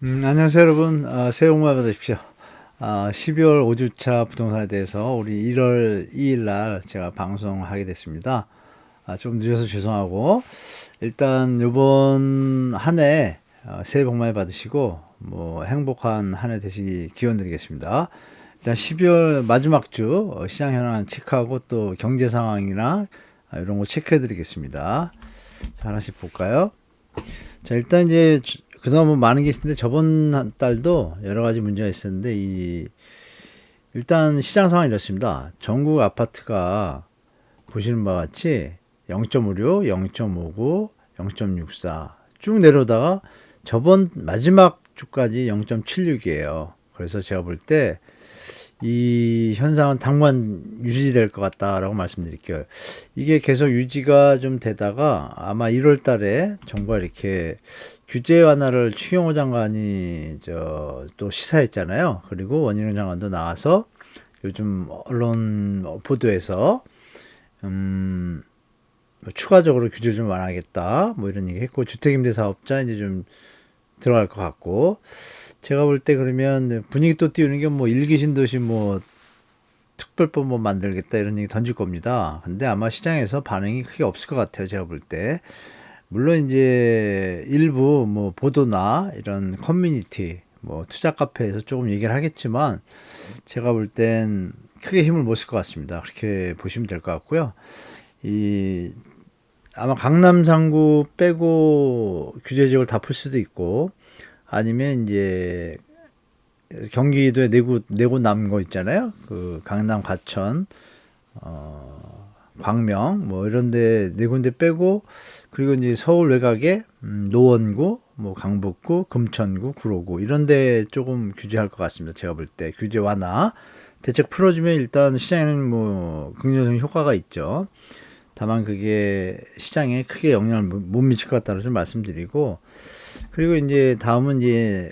안녕하세요, 여러분. 새해 복 많이 받으십시오. 12월 5주차 부동산에 대해서 우리 1월 2일 날 제가 방송하게 됐습니다. 좀 늦어서 죄송하고, 일단 요번 한 해 새해 복 많이 받으시고, 뭐 행복한 한 해 되시기 기원 드리겠습니다. 일단 12월 마지막 주 시장 현황 체크하고 또 경제 상황이나 이런 거 체크해 드리겠습니다. 자, 하나씩 볼까요? 자, 일단 이제 그동안 뭐 많은 게 있었는데 저번 한 달도 여러 가지 문제가 있었는데 일단 시장 상황이 이렇습니다. 전국 아파트가 보시는 바와 같이 0.56, 0.59, 0.64 쭉 내려오다가 저번 마지막 주까지 0.76이에요. 그래서 제가 볼 때 이 현상은 당분간 유지될 것 같다라고 말씀드릴게요. 이게 계속 유지가 좀 되다가 아마 1월 달에 정부가 이렇게 규제 완화를 추경호 장관이 또 시사했잖아요. 그리고 원희룡 장관도 나와서 요즘 언론 보도에서 뭐 추가적으로 규제를 좀 완화하겠다 뭐 이런 얘기 했고, 주택임대 사업자 이제 좀 들어갈 것 같고, 제가 볼 때 그러면 분위기 또 띄우는 게 뭐 일기 신도시 뭐 특별법 뭐 만들겠다 이런 얘기 던질 겁니다. 근데 아마 시장에서 반응이 크게 없을 것 같아요. 제가 볼 때. 물론 이제 일부 뭐 보도나 이런 커뮤니티 뭐 투자 카페에서 조금 얘기를 하겠지만 제가 볼 땐 크게 힘을 못 쓸 것 같습니다. 그렇게 보시면 될 것 같고요. 이 아마 강남 상구 빼고 규제 지역을 다 풀 수도 있고, 아니면 이제 경기도에 네곳 남은 거 있잖아요. 그 강남, 과천, 광명 뭐 이런데 네 군데 빼고, 그리고 이제 서울 외곽에 노원구, 뭐 강북구, 금천구, 구로구 이런데 조금 규제할 것 같습니다. 제가 볼 때 규제 완화 대책 풀어주면 일단 시장에는 뭐 긍정적인 효과가 있죠. 다만 그게 시장에 크게 영향을 못 미칠 것 같다고 좀 말씀드리고, 그리고 이제 다음은 이제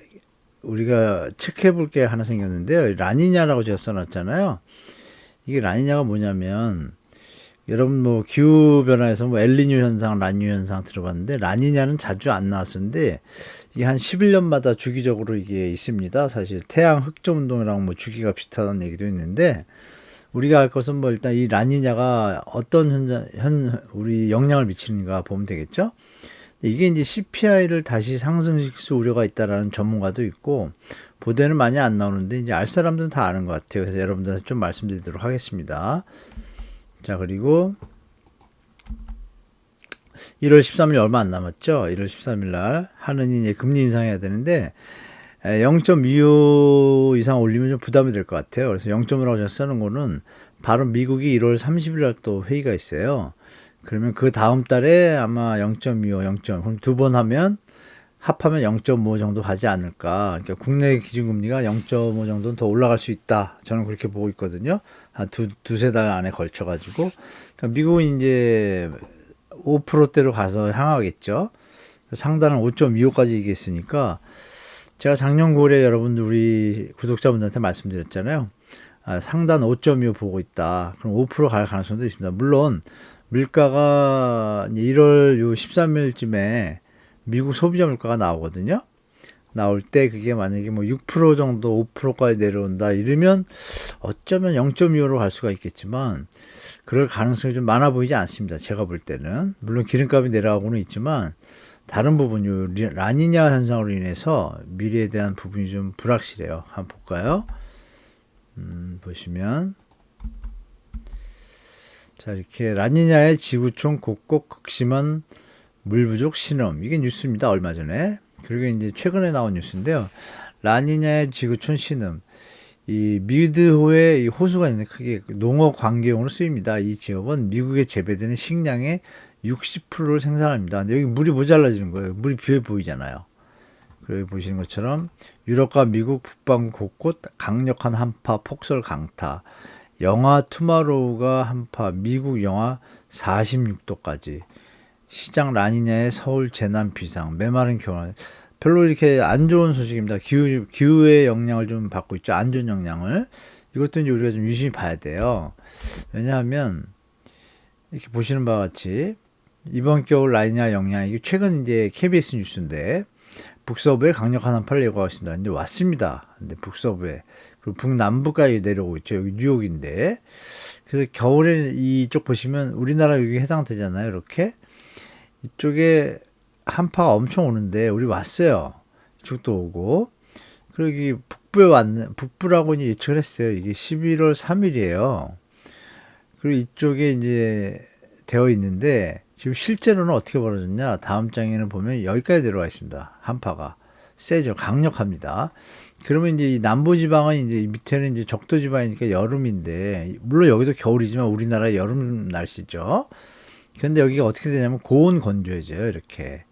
우리가 체크해 볼 게 하나 생겼는데요. 라니냐라고 제가 써놨잖아요. 이게 라니냐가 뭐냐면, 여러분 뭐 기후 변화에서 뭐 엘니뇨 현상, 라니뇨 현상 들어봤는데, 라니냐는 자주 안 나왔었는데 이게 한 11년마다 주기적으로 이게 있습니다. 사실 태양 흑점 운동이랑 뭐 주기가 비슷하다는 얘기도 있는데, 우리가 알 것은 뭐 일단 이 라니냐가 어떤 우리 영향을 미치는가 보면 되겠죠. 이게 이제 CPI를 다시 상승시킬 우려가 있다라는 전문가도 있고, 보도에는 많이 안 나오는데 이제 알 사람들은 다 아는 것 같아요. 그래서 여러분들한테 좀 말씀드리도록 하겠습니다. 자, 그리고 1월 13일 얼마 안 남았죠. 1월 13일 날 하느니 이제 금리 인상해야 되는데 0.25 이상 올리면 좀 부담이 될 것 같아요. 그래서 0.5라고 제가 쓰는 거는 바로 미국이 1월 30일 날 또 회의가 있어요. 그러면 그 다음 달에 아마 0.25, 0. 그럼 두 번 하면 합하면 0.5 정도 가지 않을까. 그러니까 국내 기준금리가 0.5 정도는 더 올라갈 수 있다. 저는 그렇게 보고 있거든요. 한 두세 달 안에 걸쳐가지고. 그러니까 미국은 이제 5%대로 가서 향하겠죠. 상단은 5.25까지 얘기했으니까, 제가 작년 9월에 여러분들 우리 구독자분들한테 말씀드렸잖아요. 상단 5.25 보고 있다. 그럼 5%갈 가능성도 있습니다. 물론 물가가 1월 13일쯤에 미국 소비자 물가가 나오거든요. 나올 때 그게 만약에 뭐 6% 정도 5%까지 내려온다 이러면 어쩌면 0.25로 갈 수가 있겠지만, 그럴 가능성이 좀 많아 보이지 않습니다. 제가 볼 때는. 물론 기름값이 내려가고는 있지만 다른 부분, 라니냐 현상으로 인해서 미래에 대한 부분이 좀 불확실해요. 한번 볼까요? 보시면 자, 이렇게 라니냐의 지구촌 곳곳 극심한 물 부족 신음, 이게 뉴스입니다. 얼마 전에. 그리고 이제 최근에 나온 뉴스인데요. 라니냐의 지구촌 신음, 이 미드호에 이 호수가 있는데 크게 농업 관계용으로 쓰입니다. 이 지역은 미국에 재배되는 식량의 60%를 생산합니다. 근데 여기 물이 모자라지는 거예요. 물이 비어 보이잖아요. 그리고 보시는 것처럼 유럽과 미국 북반구 곳곳 강력한 한파, 폭설, 강타, 영하 투마로우가 한파, 미국 영하 46도까지, 시장 라니냐의 서울 재난 비상, 메마른 겨울. 별로 이렇게 안 좋은 소식입니다. 기후의 영향을 좀 받고 있죠. 안 좋은 영향을. 이것도 이제 우리가 좀 유심히 봐야 돼요. 왜냐하면 이렇게 보시는 바와 같이 이번 겨울 라니냐 영향, 이게 최근 이제 KBS 뉴스인데 북서부에 강력한 한파를 예고하고 있습니다. 근데 왔습니다. 근데 북서부에. 그리고 북남부까지 내려오고 있죠. 여기 뉴욕인데. 그래서 겨울에 이쪽 보시면 우리나라 여기 해당되잖아요. 이렇게. 이쪽에 한파가 엄청 오는데 우리 왔어요. 이쪽도 오고. 그리고 여기 북부라고 이제 예측을 했어요. 이게 11월 3일이에요. 그리고 이쪽에 이제 되어 있는데 지금 실제로는 어떻게 벌어졌냐? 다음 장에는 보면 여기까지 내려와 있습니다. 한파가 세죠. 강력합니다. 그러면 이제 이 남부지방은 이제 밑에는 이제 적도지방이니까 여름인데 물론 여기도 겨울이지만 우리나라 여름 날씨죠. 그런데 여기가 어떻게 되냐면 고온 건조해져요. 이렇게.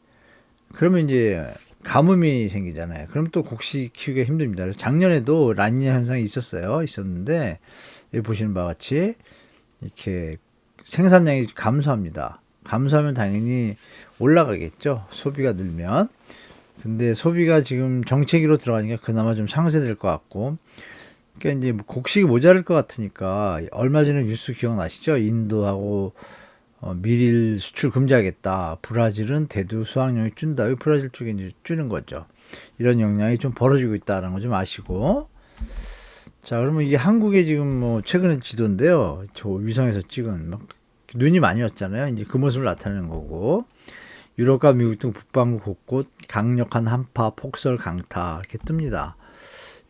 그러면 이제 가뭄이 생기잖아요. 그럼 또 곡식 키우기가 힘듭니다. 그래서 작년에도 라니냐 현상이 있었는데 여기 보시는 바와 같이 이렇게 생산량이 감소합니다. 감소하면 당연히 올라가겠죠. 소비가 늘면. 근데 소비가 지금 정체기로 들어가니까 그나마 좀 상쇄될 것 같고. 그러니까 이제 곡식이 모자랄 것 같으니까 얼마 전에 뉴스 기억나시죠? 인도하고 밀 수출 금지하겠다. 브라질은 대두 수확량이 준다. 브라질 쪽에 이제 주는 거죠. 이런 영향이 좀 벌어지고 있다는 거 좀 아시고. 자, 그러면 이게 한국의 지금 뭐 최근의 지도인데요. 저 위성에서 찍은 막 눈이 많이 왔잖아요. 이제 그 모습을 나타내는 거고. 유럽과 미국 등 북반구 곳곳 강력한 한파, 폭설, 강타 이렇게 뜹니다.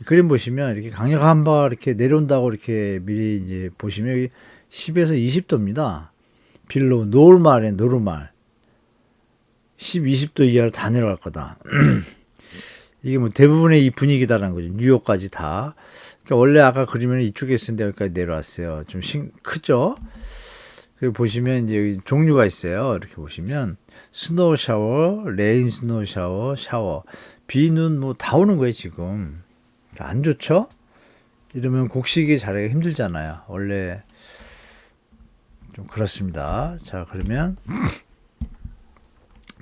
그림 보시면 이렇게 강력한 한파가 이렇게 내려온다고 이렇게 미리 이제 보시면 여기 10에서 20도입니다. 빌로우, 노르말 10, 20도 이하로 다 내려갈 거다. 이게 뭐 대부분의 이 분위기다라는 거죠. 뉴욕까지 다. 그러니까 원래 아까 그리면 이쪽에 있었는데 여기까지 내려왔어요. 좀 크죠? 그리고 보시면 이제 여기 종류가 있어요. 이렇게 보시면 스노우 샤워, 레인 스노우 샤워, 샤워. 비, 눈 뭐 다 오는 거예요, 지금. 안 좋죠? 이러면 곡식이 자라기가 힘들잖아요. 원래 좀 그렇습니다. 자, 그러면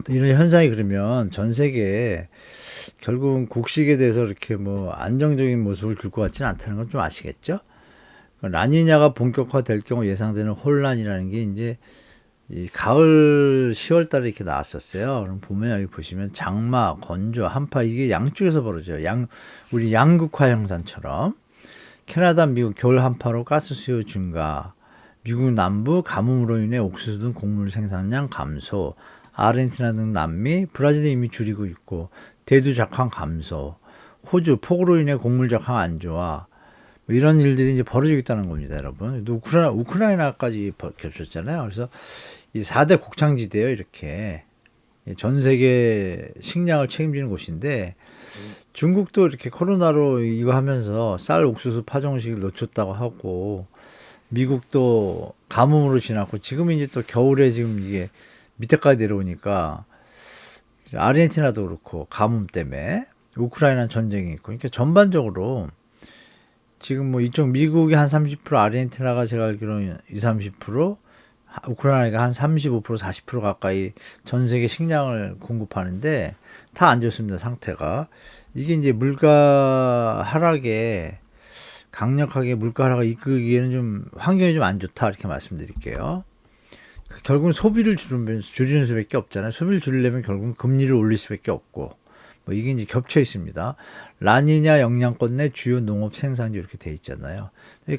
이런 현상이 그러면 전 세계에 결국은 곡식에 대해서 이렇게 뭐 안정적인 모습을 줄 것 같지는 않다는 건 좀 아시겠죠? 라니냐가 본격화될 경우 예상되는 혼란이라는 게 이제 이 가을 10월 달에 이렇게 나왔었어요. 그럼 보면 여기 보시면 장마, 건조, 한파 이게 양쪽에서 벌어져요. 우리 양극화 형상처럼 캐나다, 미국 겨울 한파로 가스 수요 증가, 미국 남부 가뭄으로 인해 옥수수 등 곡물 생산량 감소, 아르헨티나 등 남미, 브라질이 이미 줄이고 있고 대두 작황 감소, 호주 폭우로 인해 곡물 작황 안 좋아. 뭐 이런 일들이 이제 벌어지고 있다는 겁니다, 여러분. 우크라이나까지 겹쳤잖아요. 그래서 이 4대 곡창지대요, 이렇게. 전 세계 식량을 책임지는 곳인데, 중국도 이렇게 코로나로 이거 하면서 쌀, 옥수수, 파종식을 놓쳤다고 하고, 미국도 가뭄으로 지났고, 지금 이제 또 겨울에 지금 이게 밑에까지 내려오니까, 아르헨티나도 그렇고, 가뭄 때문에, 우크라이나 전쟁이 있고, 그러니까 전반적으로 지금 뭐 이쪽 미국이 한 30%, 아르헨티나가 제가 알기로는 20, 30%, 우크라이나가 한 35%, 40% 가까이 전 세계 식량을 공급하는데 다 안 좋습니다, 상태가. 이게 이제 물가 하락에 강력하게 물가 하락을 이끌기에는 좀 환경이 좀 안 좋다 이렇게 말씀드릴게요. 결국은 소비를 줄이는 수밖에 없잖아요. 소비를 줄이려면 결국은 금리를 올릴 수밖에 없고 뭐 이게 이제 겹쳐 있습니다. 라니냐 영향권 내 주요 농업 생산지 이렇게 돼 있잖아요.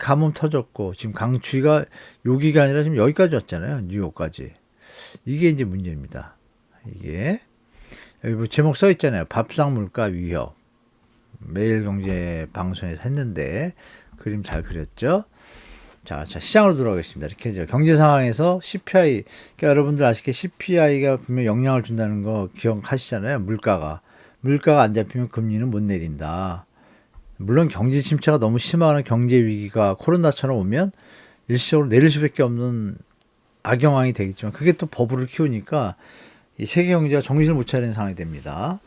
가뭄 터졌고 지금 강추위가 여기가 아니라 지금 여기까지 왔잖아요. 뉴욕까지. 이게 이제 문제입니다. 이게 여기 뭐 제목 써 있잖아요. 밥상 물가 위협. 매일경제 방송에서 했는데 그림 잘 그렸죠. 자, 시장으로 돌아가겠습니다. 이렇게 경제 상황에서 CPI, 그러니까 여러분들 아시게 CPI가 분명 영향을 준다는 거 기억하시잖아요. 물가가 안 잡히면 금리는 못 내린다. 물론 경제 침체가 너무 심한 경제 위기가 코로나처럼 오면 일시적으로 내릴 수밖에 없는 악영향이 되겠지만 그게 또 버블을 키우니까 이 세계 경제가 정신을 못 차리는 상황이 됩니다.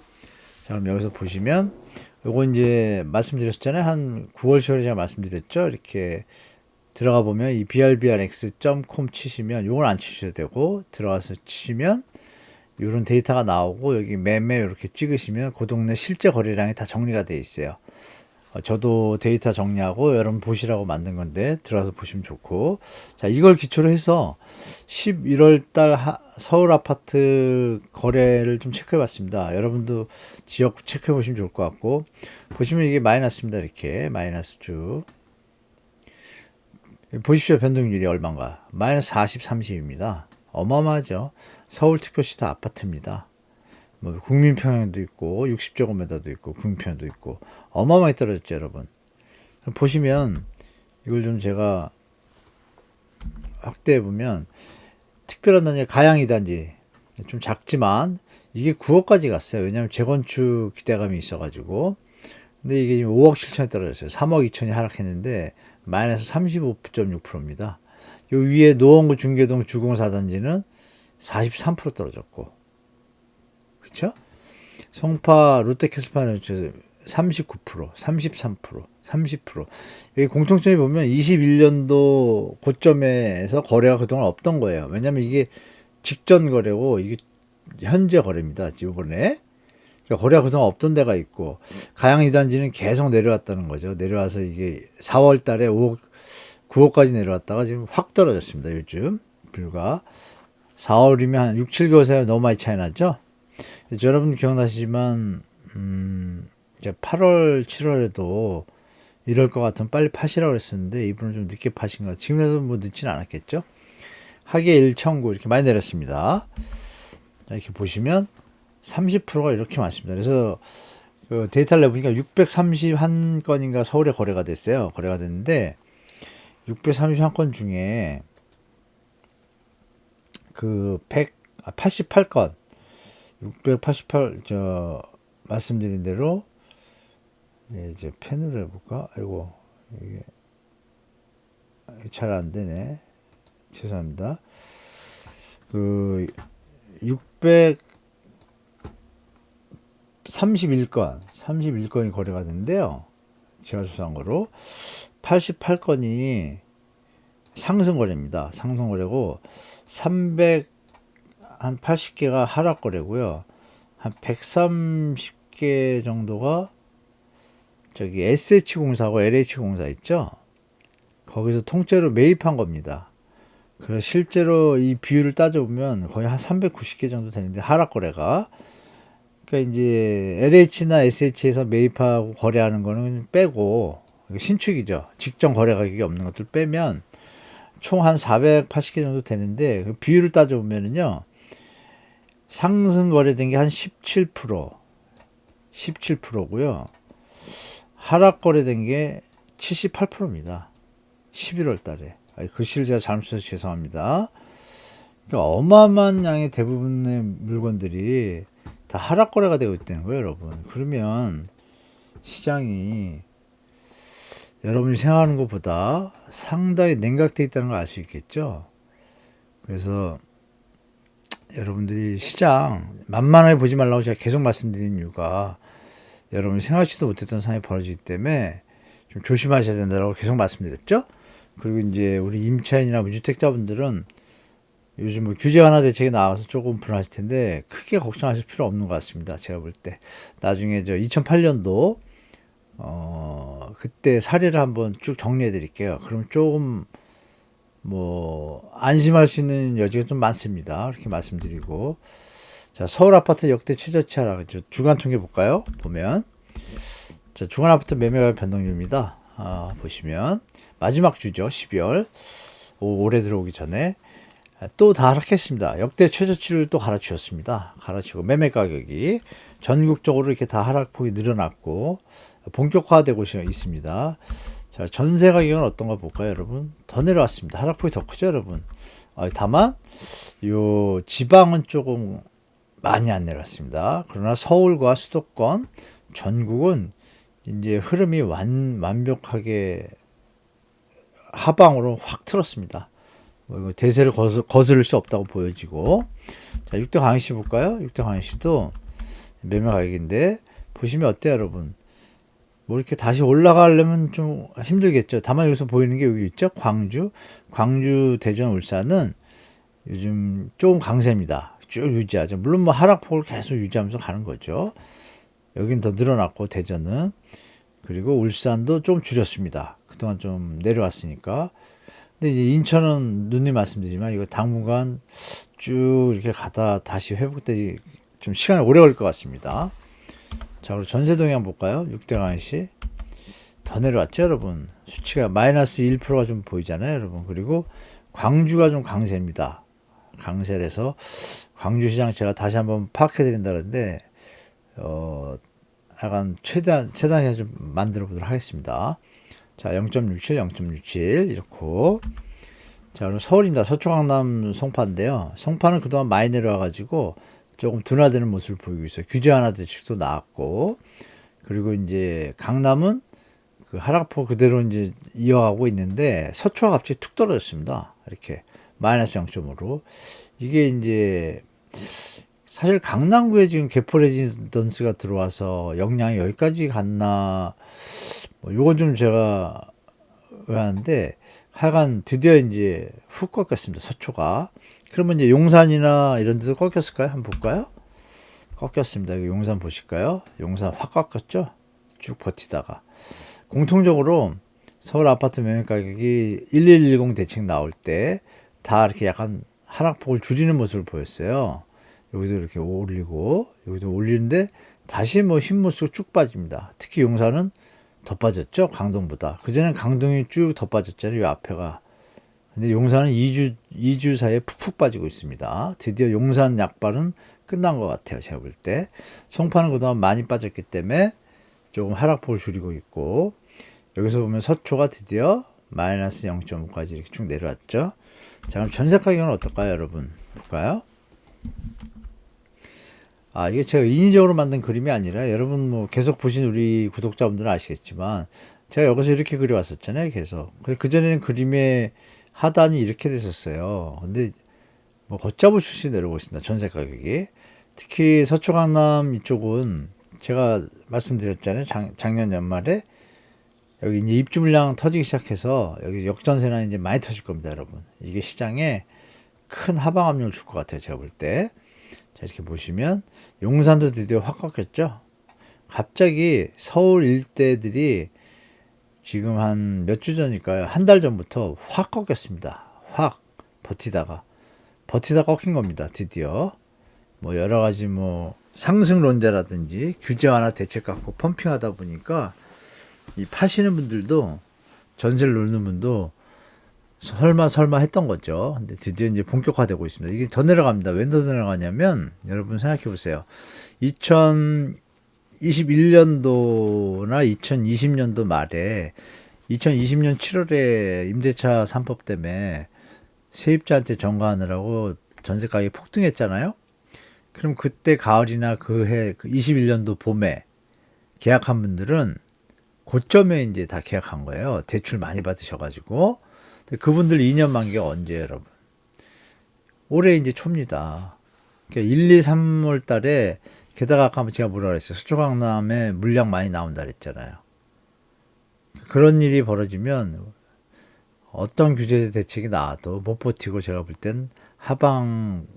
자, 그럼 여기서 보시면 요거 이제 말씀드렸잖아요. 한 9월, 10월에 제가 말씀드렸죠. 이렇게 들어가 보면 이 brbrx.com 치시면 요걸 안 치셔도 되고 들어가서 치시면 이런 데이터가 나오고 여기 매매 이렇게 찍으시면 그 동네 실제 거래량이 다 정리가 되어 있어요. 저도 데이터 정리하고 여러분 보시라고 만든 건데 들어가서 보시면 좋고, 자, 이걸 기초로 해서 11월 달 서울 아파트 거래를 좀 체크해 봤습니다. 여러분도 지역 체크해 보시면 좋을 것 같고, 보시면 이게 마이너스입니다. 이렇게 마이너스 쭉 보십시오. 변동률이 얼마인가? 마이너스 40, 30입니다. 어마어마하죠. 서울특별시 다 아파트입니다. 뭐 국민평양도 있고 60제곱미터도 있고 국민평양도 있고 어마어마하게 떨어졌죠, 여러분. 보시면 이걸 좀 제가 확대해 보면 특별한 단지 가양 2단지 좀 작지만 이게 9억까지 갔어요. 왜냐하면 재건축 기대감이 있어가지고. 근데 이게 지금 5억 7천이 떨어졌어요. 3억 2천이 하락했는데 마이너스 35.6%입니다. 요 위에 노원구 중계동 주공 4단지는 43% 떨어졌고, 그렇죠? 송파 롯데캐슬파는 39%, 33%, 30%. 여기 공통점이 보면 21년도 고점에서 거래가 그동안 없던 거예요. 왜냐면 이게 직전 거래고 이게 현재 거래입니다. 이번에. 그러니까 거래가 그동안 없던 데가 있고, 가양 2단지는 계속 내려왔다는 거죠. 내려와서 이게 4월 달에 5억, 9억까지 내려왔다가 지금 확 떨어졌습니다. 요즘. 불과 4월이면 한 6, 7개월 사이에 너무 많이 차이 나죠? 여러분 기억나시지만, 이제 8월, 7월에도 이럴 것 같으면 빨리 파시라고 했었는데, 이분은 좀 늦게 파신 것 같아요. 지금에도 뭐 늦지는 않았겠죠? 하계 1청구 이렇게 많이 내렸습니다. 이렇게 보시면 30%가 이렇게 많습니다. 그래서 그 데이터를 내보니까 631건인가 서울에 거래가 됐어요. 거래가 됐는데 631건 중에 그 188건 688 말씀드린 대로, 이제 펜으로 해볼까? 아이고, 이게 잘 안 되네. 죄송합니다. 그 631건이 거래가 됐는데요. 제가 조사한 거로 88건이 상승 거래입니다. 상승 거래고 380개가 하락 거래고요. 한 130개 정도가 저기 SH공사하고 LH공사 있죠? 거기서 통째로 매입한 겁니다. 그래서 실제로 이 비율을 따져보면 거의 한 390개 정도 되는데, 하락 거래가. 그러니까 이제 LH나 SH에서 매입하고 거래하는 거는 빼고, 신축이죠. 직전 거래 가격이 없는 것들 빼면 총 한 480개 정도 되는데, 그 비율을 따져보면은요, 상승 거래된 게 한 17%고요. 하락 거래된 게 78%입니다. 11월 달에. 글씨를 제가 잘못 써서 죄송합니다. 그러니까 어마어마한 양의 대부분의 물건들이 다 하락 거래가 되고 있다는 거예요, 여러분. 그러면 시장이 여러분이 생각하는 것보다 상당히 냉각되어 있다는 걸 알 수 있겠죠. 그래서 여러분들이 시장 만만하게 보지 말라고 제가 계속 말씀드리는 이유가, 여러분이 생각지도 못했던 상황이 벌어지기 때문에 좀 조심하셔야 된다고 계속 말씀드렸죠. 그리고 이제 우리 임차인이나 무주택자분들은 요즘 뭐 규제 완화 대책이 나와서 조금 불안하실 텐데 크게 걱정하실 필요 없는 것 같습니다. 제가 볼 때. 나중에 2008년도 그때 사례를 한번 쭉 정리해 드릴게요. 그럼 조금 뭐 안심할 수 있는 여지가 좀 많습니다. 이렇게 말씀드리고, 자, 서울 아파트 역대 최저치 하락 주간 통계 볼까요? 보면, 자, 주간 아파트 매매가격 변동률입니다. 보시면 마지막 주죠. 12월 올해 들어오기 전에 또 다 하락했습니다. 역대 최저치를 또 갈아치웠습니다. 갈아치고 매매 가격이 전국적으로 이렇게 다 하락폭이 늘어났고 본격화되고 있습니다. 자, 전세 가격은 어떤가 볼까요, 여러분? 더 내려왔습니다. 하락폭이 더 크죠, 여러분? 다만 요 지방은 조금 많이 안 내려왔습니다. 그러나 서울과 수도권, 전국은 이제 흐름이 완벽하게 하방으로 확 틀었습니다. 대세를 거스를 수 없다고 보여지고, 자, 6대 강의시 볼까요? 6대 강의시도 매매 가격인데 보시면 어때요, 여러분? 뭐 이렇게 다시 올라가려면 좀 힘들겠죠. 다만 여기서 보이는 게 여기 있죠. 광주, 대전, 울산은 요즘 조금 강세입니다. 쭉 유지하죠. 물론 뭐 하락폭을 계속 유지하면서 가는 거죠. 여긴 더 늘어났고, 대전은. 그리고 울산도 좀 줄였습니다. 그동안 좀 내려왔으니까. 근데 이제 인천은 누님 말씀드리지만 이거 당분간 쭉 이렇게 가다 다시 회복되기 좀 시간이 오래 걸릴 것 같습니다. 자, 그리고 전세 동향 볼까요? 6대 강시 더 내려왔죠, 여러분. 수치가 마이너스 1%가 좀 보이잖아요, 여러분. 그리고 광주가 좀 강세입니다. 강세돼서 광주 시장 제가 다시 한번 파악해 드린다 그러는데 약간 최단에 좀 만들어 보도록 하겠습니다. 자, 0.67, 0.67 이렇고. 자, 그럼 서울입니다. 서초 강남 송파인데요. 송파는 그동안 많이 내려와 가지고 조금 둔화되는 모습을 보이고 있어요. 규제 완화 대책도 나왔고, 그리고 이제 강남은 그 하락폭 그대로 이제 이어가고 있는데 서초가 갑자기 툭 떨어졌습니다. 이렇게 마이너스 0.5로. 이게 이제 사실 강남구에 지금 개포 레지던스가 들어와서 역량이 여기까지 갔나, 뭐 요건 좀 제가 의아한데, 하여간 드디어 이제 훅 꺾였습니다. 서초가. 그러면 이제 용산이나 이런 데도 꺾였을까요? 한번 볼까요? 꺾였습니다. 여기 용산 보실까요? 용산 확 꺾였죠? 쭉 버티다가. 공통적으로 서울 아파트 매매 가격이 1110 대책 나올 때 다 이렇게 약간 하락폭을 줄이는 모습을 보였어요. 여기도 이렇게 올리고, 여기도 올리는데 다시 뭐 흰 모습으로 쭉 빠집니다. 특히 용산은 더 빠졌죠? 강동보다. 그전엔 강동이 쭉 더 빠졌잖아요. 이 앞에가. 근데 용산은 2주 사이에 푹푹 빠지고 있습니다. 드디어 용산 약발은 끝난 것 같아요. 제가 볼 때. 송파는 그동안 많이 빠졌기 때문에 조금 하락폭을 줄이고 있고, 여기서 보면 서초가 드디어 마이너스 0.5까지 이렇게 쭉 내려왔죠. 자, 그럼 전세 가격은 어떨까요, 여러분? 볼까요? 아, 이게 제가 인위적으로 만든 그림이 아니라 여러분 뭐 계속 보신 우리 구독자분들은 아시겠지만 제가 여기서 이렇게 그려왔었잖아요, 계속. 그전에는 그림의 하단이 이렇게 됐었어요. 근데 뭐 걷잡을 수시 내려오고 있습니다, 전세 가격이. 특히 서초 강남 이쪽은 제가 말씀드렸잖아요, 작년 연말에 여기 이제 입주 물량 터지기 시작해서 여기 역전세나 이제 많이 터질 겁니다, 여러분. 이게 시장에 큰 하방 압력을 줄 것 같아요, 제가 볼 때. 자, 이렇게 보시면 용산도 드디어 확 꺾였죠. 갑자기 서울 일대들이 지금 한 몇 주 전일까요? 한 달 전부터 확 꺾였습니다. 확 버티다 꺾인 겁니다, 드디어. 뭐 여러 가지 뭐 상승론자라든지 규제 완화 대책 갖고 펌핑하다 보니까 이 파시는 분들도, 전세를 놓는 분도 설마 했던 거죠. 근데 드디어 이제 본격화되고 있습니다. 이게 더 내려갑니다. 왜 더 내려가냐면 여러분 생각해 보세요. 2021년도나 2020년도 말에 2020년 7월에 임대차 3법 때문에 세입자한테 전가하느라고 전세 가격이 폭등했잖아요. 그럼 그때 가을이나 그해 21년도 봄에 계약한 분들은 고점에 이제 다 계약한 거예요. 대출 많이 받으셔가지고. 그분들 2년 만기가 언제예요, 여러분? 올해 이제 초입니다. 그러니까 1, 2, 3월 달에, 게다가 아까 제가 뭐라 그랬어요? 서초 강남에 물량 많이 나온다 그랬잖아요. 그런 일이 벌어지면 어떤 규제 대책이 나와도 못 버티고 제가 볼 땐 하방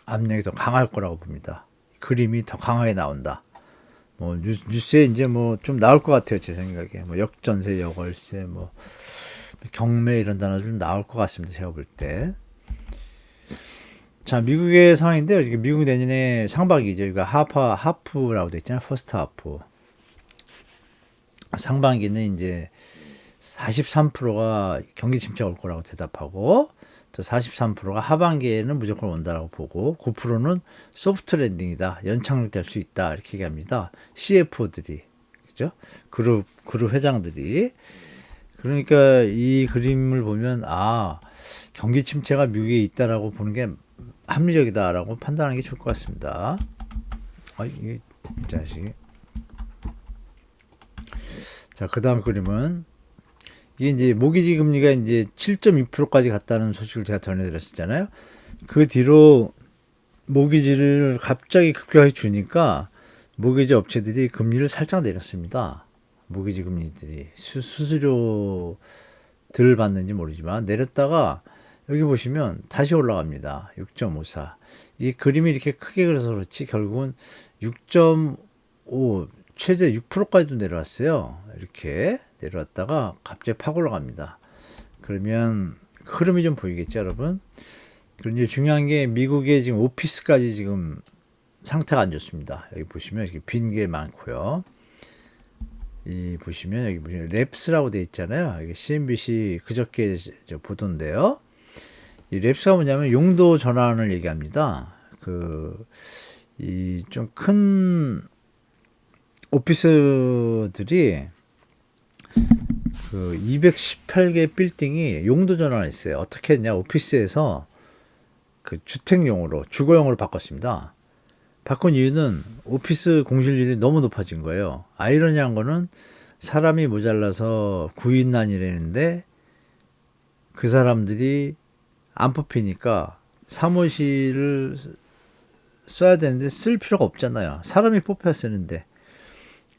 압력이 더 강할 거라고 봅니다. 그림이 더 강하게 나온다. 뭐 뉴스에 이제 뭐 좀 나올 것 같아요, 제 생각에. 뭐 역전세, 역월세, 뭐 경매 이런 단어 좀 나올 것 같습니다, 제가 볼 때. 자, 미국의 상황인데요. 이게 미국 내년에 상반기죠. 이거 하프라고 돼 있잖아요. 퍼스트 하프. 상반기는 이제 43%가 경기 침체가 올 거라고 대답하고, 또 43%가 하반기에는 무조건 온다라고 보고, 9%는 소프트 랜딩이다, 연착륙될 수 있다, 이렇게 얘기합니다. CFO들이, 그죠? 그룹 회장들이. 그러니까 이 그림을 보면 경기 침체가 미국에 있다라고 보는 게 합리적이다라고 판단하는 게 좋을 것 같습니다. 이게 자식. 자, 그다음 그림은 이게 이제 모기지 금리가 이제 7.2%까지 갔다는 소식을 제가 전해드렸었잖아요. 그 뒤로 모기지를 갑자기 급격하게 주니까 모기지 업체들이 금리를 살짝 내렸습니다. 모기지 금리들이 수수료 덜 받는지 모르지만 내렸다가 여기 보시면 다시 올라갑니다. 6.54. 이 그림이 이렇게 크게 그려서 그렇지 결국은 6.5 최대 6%까지도 내려왔어요. 이렇게 내려왔다가 갑자기 팍 올라갑니다. 그러면 흐름이 좀 보이겠죠, 여러분? 그리고 이제 중요한 게 미국의 지금 오피스까지 지금 상태가 안 좋습니다. 여기 보시면 이렇게 빈 게 많고요. 이 보시면 여기 보시면 랩스라고 돼 있잖아요. 이게 CNBC 그저께 보던데요. 이 랩스가 뭐냐면 용도 전환을 얘기합니다. 이 좀 큰 오피스들이 218개 빌딩이 용도 전환을 했어요. 어떻게 했냐? 오피스에서 주택용으로 주거용으로 바꿨습니다. 바꾼 이유는 오피스 공실률이 너무 높아진 거예요. 아이러니한 거는 사람이 모자라서 구인난이라는데 그 사람들이 안 뽑히니까 사무실을 써야 되는데 쓸 필요가 없잖아요. 사람이 뽑혀야 쓰는데.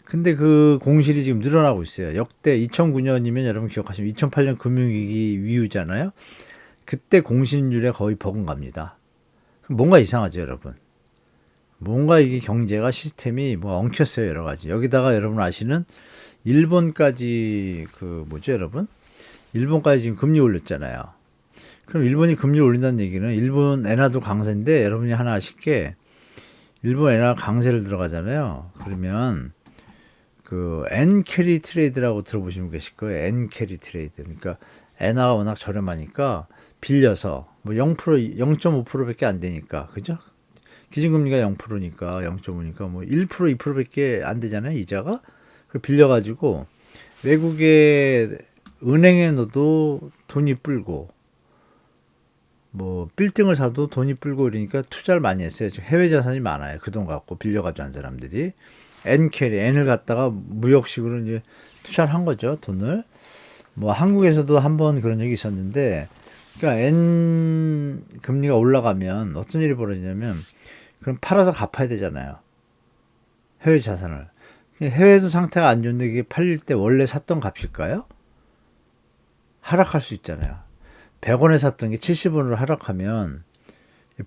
근데 그 공실이 지금 늘어나고 있어요. 역대 2009년이면 여러분 기억하시면 2008년 금융위기 이후잖아요. 그때 공실률에 거의 버금갑니다. 뭔가 이상하죠, 여러분. 뭔가 이게 경제가 시스템이 뭐 엉켰어요, 여러 가지. 여기다가 여러분 아시는 일본까지 여러분? 일본까지 지금 금리 올렸잖아요. 그럼 일본이 금리 올린다는 얘기는 일본 엔화도 강세인데 여러분이 하나 아실 게 일본 엔화 강세를 들어가잖아요. 그러면 엔캐리 트레이드라고 들어보시면 계실 거예요. 엔캐리 트레이드. 그러니까 엔화가 워낙 저렴하니까 빌려서 뭐 0%, 0.5%밖에 안 되니까. 그죠? 기준금리가 0%니까 0.5니까 뭐 1%, 2%밖에 안 되잖아요. 이자가. 빌려가지고 외국의 은행에 넣어도 돈이 불고 뭐 빌딩을 사도 돈이 불고 이러니까 투자를 많이 했어요. 해외 자산이 많아요. 그 돈 갖고 빌려가지고 한 사람들이 N을 갖다가 무역식으로 이제 투자를 한 거죠. 돈을. 뭐 한국에서도 한번 그런 적이 있었는데, 그러니까 N 금리가 올라가면 어떤 일이 벌어지냐면 그럼 팔아서 갚아야 되잖아요. 해외 자산을. 해외도 상태가 안 좋은데 이게 팔릴 때 원래 샀던 값일까요? 하락할 수 있잖아요. 100원에 샀던 게 70원으로 하락하면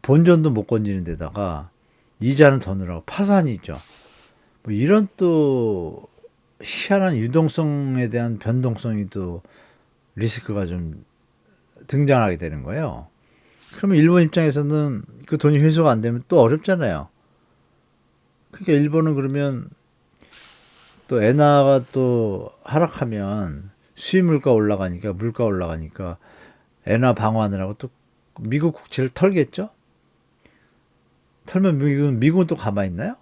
본전도 못 건지는 데다가 이자는 더 늘어나고 파산이 있죠. 뭐 이런 또 희한한 유동성에 대한 변동성이 또 리스크가 좀 등장하게 되는 거예요. 그러면 일본 입장에서는 그 돈이 회수가 안 되면 또 어렵잖아요. 그러니까 일본은 그러면 또 엔화가 또 하락하면 수입 물가 올라가니까 엔화 방어하느라고 또 미국 국채를 털겠죠? 털면 미국은 또 가만히 있나요?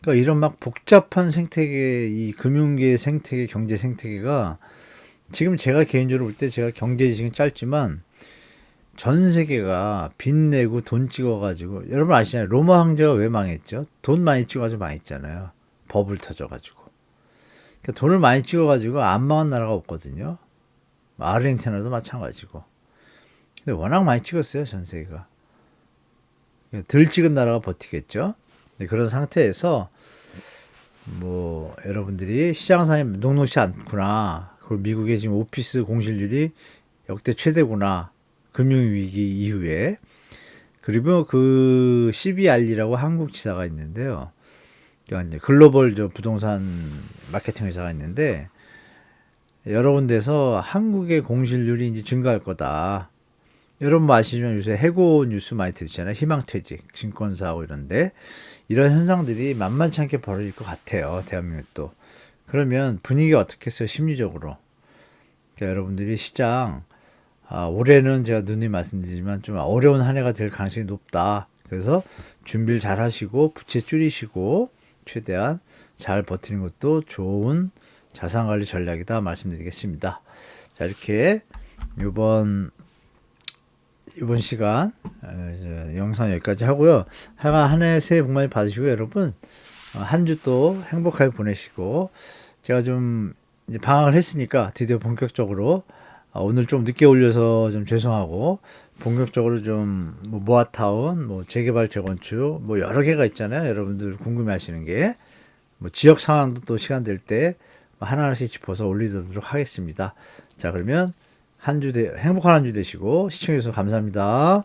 그러니까 이런 막 복잡한 생태계, 이 금융계 생태계, 경제 생태계가 지금 제가 개인적으로 볼 때 제가 경제 지식은 짧지만 전 세계가 빚 내고 돈 찍어가지고 여러분 아시잖아요. 로마 황제가 왜 망했죠? 돈 많이 찍어가지고 망했잖아요. 버블 터져가지고. 그러니까 돈을 많이 찍어가지고 안 망한 나라가 없거든요. 아르헨티나도 마찬가지고. 근데 워낙 많이 찍었어요, 전 세계가. 덜 찍은 나라가 버티겠죠. 그런 상태에서 뭐 여러분들이 시장상에 녹록지 않구나. 그리고 미국의 지금 오피스 공실률이 역대 최대구나. 금융위기 이후에. 그리고 CBRE라고 한국 지사가 있는데요. 그러니까 글로벌 부동산 마케팅 회사가 있는데 여러 군데서 한국의 공실률이 이제 증가할 거다. 여러분 뭐 아시지만 요새 해고 뉴스 많이 들으시잖아요. 희망퇴직, 증권사하고 이런데 이런 현상들이 만만치 않게 벌어질 것 같아요. 대한민국도. 그러면 분위기가 어떻겠어요? 심리적으로. 그러니까 여러분들이 시장 올해는 제가 누누이 말씀드리지만 좀 어려운 한 해가 될 가능성이 높다. 그래서 준비를 잘 하시고 부채 줄이시고 최대한 잘 버티는 것도 좋은 자산관리 전략이다 말씀드리겠습니다. 자, 이렇게 이번 시간 영상 여기까지 하고요. 하여간 한 해 새해 복 많이 받으시고 여러분 한 주 또 행복하게 보내시고 제가 좀 이제 방학을 했으니까 드디어 본격적으로 오늘 좀 늦게 올려서 좀 죄송하고 본격적으로 좀 뭐 모아타운, 뭐 재개발 재건축 뭐 여러 개가 있잖아요. 여러분들 궁금해하시는 게 뭐 지역 상황도 또 시간 될 때 하나하나씩 짚어서 올리도록 하겠습니다. 자, 그러면 행복한 한 주 되시고 시청해주셔서 감사합니다.